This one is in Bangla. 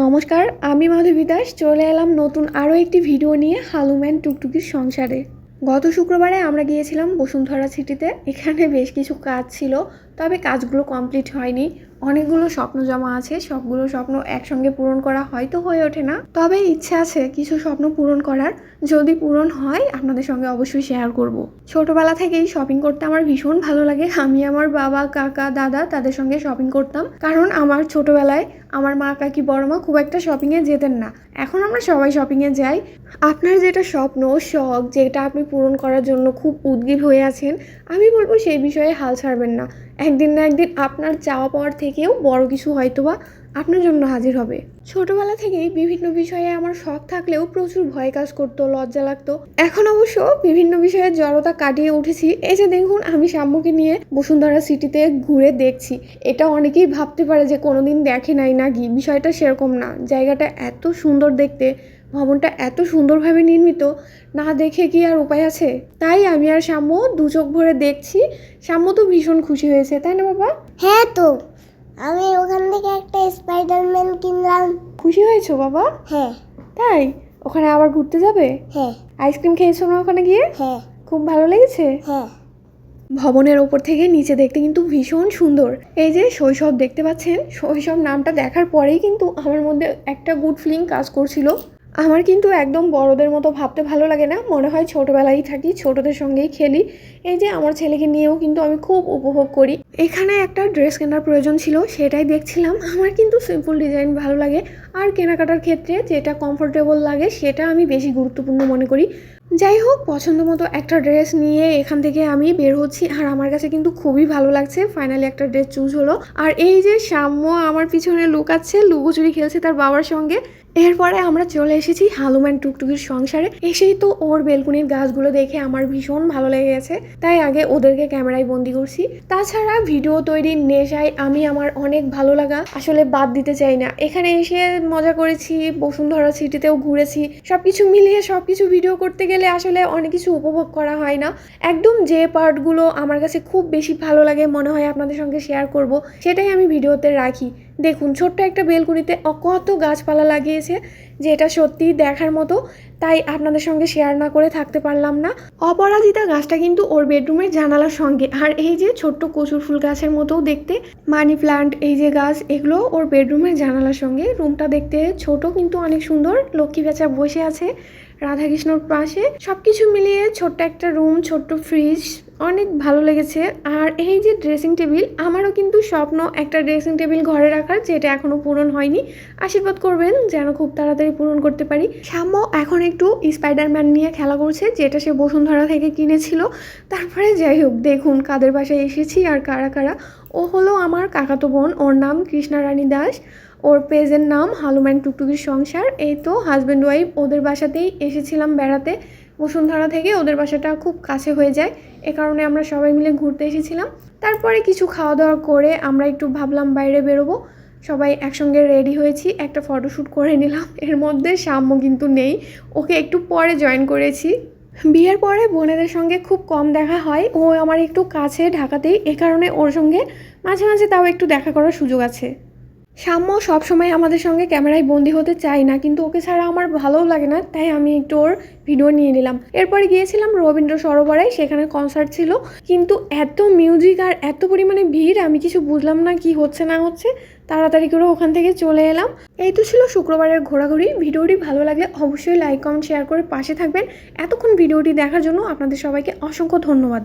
নমস্কার, আমি মাধবী দাস চলে এলাম নতুন আরও একটি ভিডিও নিয়ে হালুম অ্যান্ড টুকটুকির সংসারে। গত শুক্রবারে আমরা গিয়েছিলাম বসুন্ধরা সিটিতে। এখানে বেশ কিছু কাজ ছিল, তবে কাজগুলো কমপ্লিট হয়নি। অনেকগুলো স্বপ্ন জমা আছে, সবগুলো স্বপ্ন একসঙ্গে পূরণ করা হয়তো হয়ে ওঠে না, তবে ইচ্ছে আছে কিছু স্বপ্ন পূরণ করার। যদি পূরণ হয় আপনাদের সঙ্গে অবশ্যই শেয়ার করব। ছোটবেলা থেকেই শপিং করতে আমার ভীষণ ভালো লাগে। আমি আমার বাবা, কাকা, দাদা তাদের সঙ্গে শপিং করতাম, কারণ আমার ছোটবেলায় আমার মা, কাকি, বড় মা খুব একটা শপিংয়ে যেতেন না। এখন আমরা সবাই শপিংয়ে যাই। আপনার যেটা স্বপ্ন, শখ, যেটা আপনি পূরণ করার জন্য খুব উদগ্রীব হয়ে আছেন, আমি বলবো সেই বিষয়ে হাল ছাড়বেন না। একদিন না একদিন আপনার চাওয়া পাওয়ার থেকেও বড় কিছু হয়তোবা আপনার জন্য হাজির হবে। ছোটবেলা থেকেই বিভিন্ন বিষয়ে আমার শখ থাকলেও প্রচুর ভয় কাজ করতো, লজ্জা লাগতো। এখন অবশ্য বিভিন্ন বিষয়ে জড়তা কাটিয়ে উঠেছি। এই যে দেখুন, আমি সাম্যকে নিয়ে বসুন্ধরা সিটিতে ঘুরে দেখছি। এটা অনেকেই ভাবতে পারে যে কোনোদিন দেখে নাই নাকি, বিষয়টা সেরকম না। জায়গাটা এত সুন্দর দেখতে, ভবনটা এত সুন্দরভাবে নির্মিত, না দেখে কি আর উপায় আছে? তাই আমি আর সাম্য দু চোখ ভরে দেখছি। সাম্য তো ভীষণ খুশি হয়েছে, তাই না বাবা? হ্যাঁ তো, আমি ওখান থেকে একটা স্পাইডারম্যান কিনলাম। খুশি হয়েছো বাবা? হ্যাঁ। তাই? ওখানে আবার ঘুরতে যাবে? হ্যাঁ। আইসক্রিম খেয়েছো না ওখানে গিয়ে? হ্যাঁ। খুব ভালো লেগেছে? হ্যাঁ। ভবনের ওপর থেকে নিচে দেখতে কিন্তু ভীষণ সুন্দর। এই যে শৈশব দেখতে পাচ্ছেন, শৈশব নামটা দেখার পরেই কিন্তু আমার মধ্যে একটা গুড ফিলিং কাজ করছিল। আমার কিন্তু একদম বড়দের মতো ভাবতে ভালো লাগে না, মনে হয় ছোটোবেলায় থাকি, ছোটদের সঙ্গেই খেলি। এই যে আমার ছেলেকে নিয়েও কিন্তু আমি খুব উপভোগ করি। এখানে একটা ড্রেস কেনার প্রয়োজন ছিল, সেটাই দেখছিলাম। আমার কিন্তু সিম্পল ডিজাইন ভালো লাগে, আর কেনাকাটার ক্ষেত্রে যেটা কমফোর্টেবল লাগে সেটা আমি বেশি গুরুত্বপূর্ণ মনে করি। যাই হোক, পছন্দ মতো একটা ড্রেস নিয়ে এখান থেকে আমি বের হচ্ছি, আর আমার কাছে কিন্তু খুবই ভালো লাগছে। ফাইনালি একটা ড্রেস চুজ হলো। আর এই যে সাম্য আমার পিছনে লুকাচ্ছে, লুকোচুরি খেলছে তার বাবার সঙ্গে। এরপরে আমরা চলে এসেছি হালুম অ্যান্ড টুকটুকির সংসারে। এসেই তো ওর বেলকুনির গাছগুলো দেখে আমার ভীষণ ভালো লেগে গেছে, তাই আগে ওদেরকে ক্যামেরায় বন্দি করছি। তাছাড়া ভিডিও তৈরির নেশায় আমি আমার অনেক ভালো লাগা আসলে বাদ দিতে চাই না। এখানে এসে মজা করেছি, বসুন্ধরা সিটিতেও ঘুরেছি, সবকিছু মিলিয়ে সবকিছু ভিডিও করতে গেলে আসলে অনেক কিছু উপভোগ করা হয় না। একদম যে পার্টগুলো আমার কাছে খুব বেশি ভালো লাগে, মনে হয় আপনাদের সঙ্গে শেয়ার করব, সেটাই আমি ভিডিওতে রাখি। দেখুন, ছোট্ট একটা বেলকুনিতে কত গাছপালা লাগিয়েছে, যেটা সত্যিই দেখার মতো। তাই আপনাদের সঙ্গে শেয়ার না করে থাকতে পারলাম না। অপরাজিতা গাছটা কিন্তু ওর বেডরুমের জানালার সঙ্গে, আর এই যে ছোট্ট কচুর ফুল গাছের মতোও দেখতে মানি প্লান্ট, এই যে গাছ, এগুলো ওর বেডরুমের জানালার সঙ্গে। রুমটা দেখতে ছোট কিন্তু অনেক সুন্দর। লক্ষ্মী বেচা বসে আছে রাধাকৃষ্ণর পাশে। সবকিছু মিলিয়ে ছোট্ট একটা রুম, ছোট্ট ফ্রিজ, অনেক ভালো লেগেছে। আর এই যে ড্রেসিং টেবিল, আমারও কিন্তু স্বপ্ন একটা ড্রেসিং টেবিল ঘরে রাখার, যেটা এখনো পূরণ হয়নি। আশীর্বাদ করবেন যেন খুব তাড়াতাড়ি পূরণ করতে পারি। সাম্য এখন একটু স্পাইডারম্যান নিয়ে খেলা করছে, যেটা সে বসুন্ধরা থেকে কিনেছিল। তারপরে যাই হোক, দেখুন কাদের বাসায় এসেছি আর কারা কারা। ও হলো আমার কাকাতো বোন, ওর নাম কৃষ্ণা রানী দাস। ওর পেজের নাম হালুম অ্যান্ড টুকটুকির সংসার। এই তো হাজব্যান্ড ওয়াইফ, ওদের বাসাতেই এসেছিলাম বেড়াতে। বসুন্ধরা থেকে ওদের বাসাটা খুব কাছে হয়ে যায়, এ কারণে আমরা সবাই মিলে ঘুরতে এসেছিলাম। তারপরে কিছু খাওয়া দাওয়া করে আমরা একটু ভাবলাম বাইরে বেরোবো। সবাই একসঙ্গে রেডি হয়েছি, একটা ফটোশ্যুট করে নিলাম। এর মধ্যে সাম্য কিন্তু নেই, ওকে একটু পরে জয়েন করেছি। বিয়ের পরে বোনেদের সঙ্গে খুব কম দেখা হয়, ও আমার একটু কাছে ঢাকাতেই, এ কারণে ওর সঙ্গে মাঝে মাঝে তাও একটু দেখা করার সুযোগ আছে। সাম্য সবসময় আমাদের সঙ্গে ক্যামেরায় বন্দি হতে চাই না, কিন্তু ওকে ছাড়া আমার ভালোও লাগে না, তাই আমি একটু ওর ভিডিও নিয়ে নিলাম। এরপরে গিয়েছিলাম রবীন্দ্র সরোবরে, সেখানে কনসার্ট ছিল, কিন্তু এত মিউজিক আর এত পরিমাণে ভিড়, আমি কিছু বুঝলাম না কি হচ্ছে না হচ্ছে। তাড়াতাড়ি করে ওখান থেকে চলে এলাম। এই তো ছিল শুক্রবারের ঘোরাঘুরি। ভিডিওটি ভালো লাগলে অবশ্যই লাইক, কমেন্ট, শেয়ার করে পাশে থাকবেন। এতক্ষণ ভিডিওটি দেখার জন্য আপনাদের সবাইকে অসংখ্য ধন্যবাদ।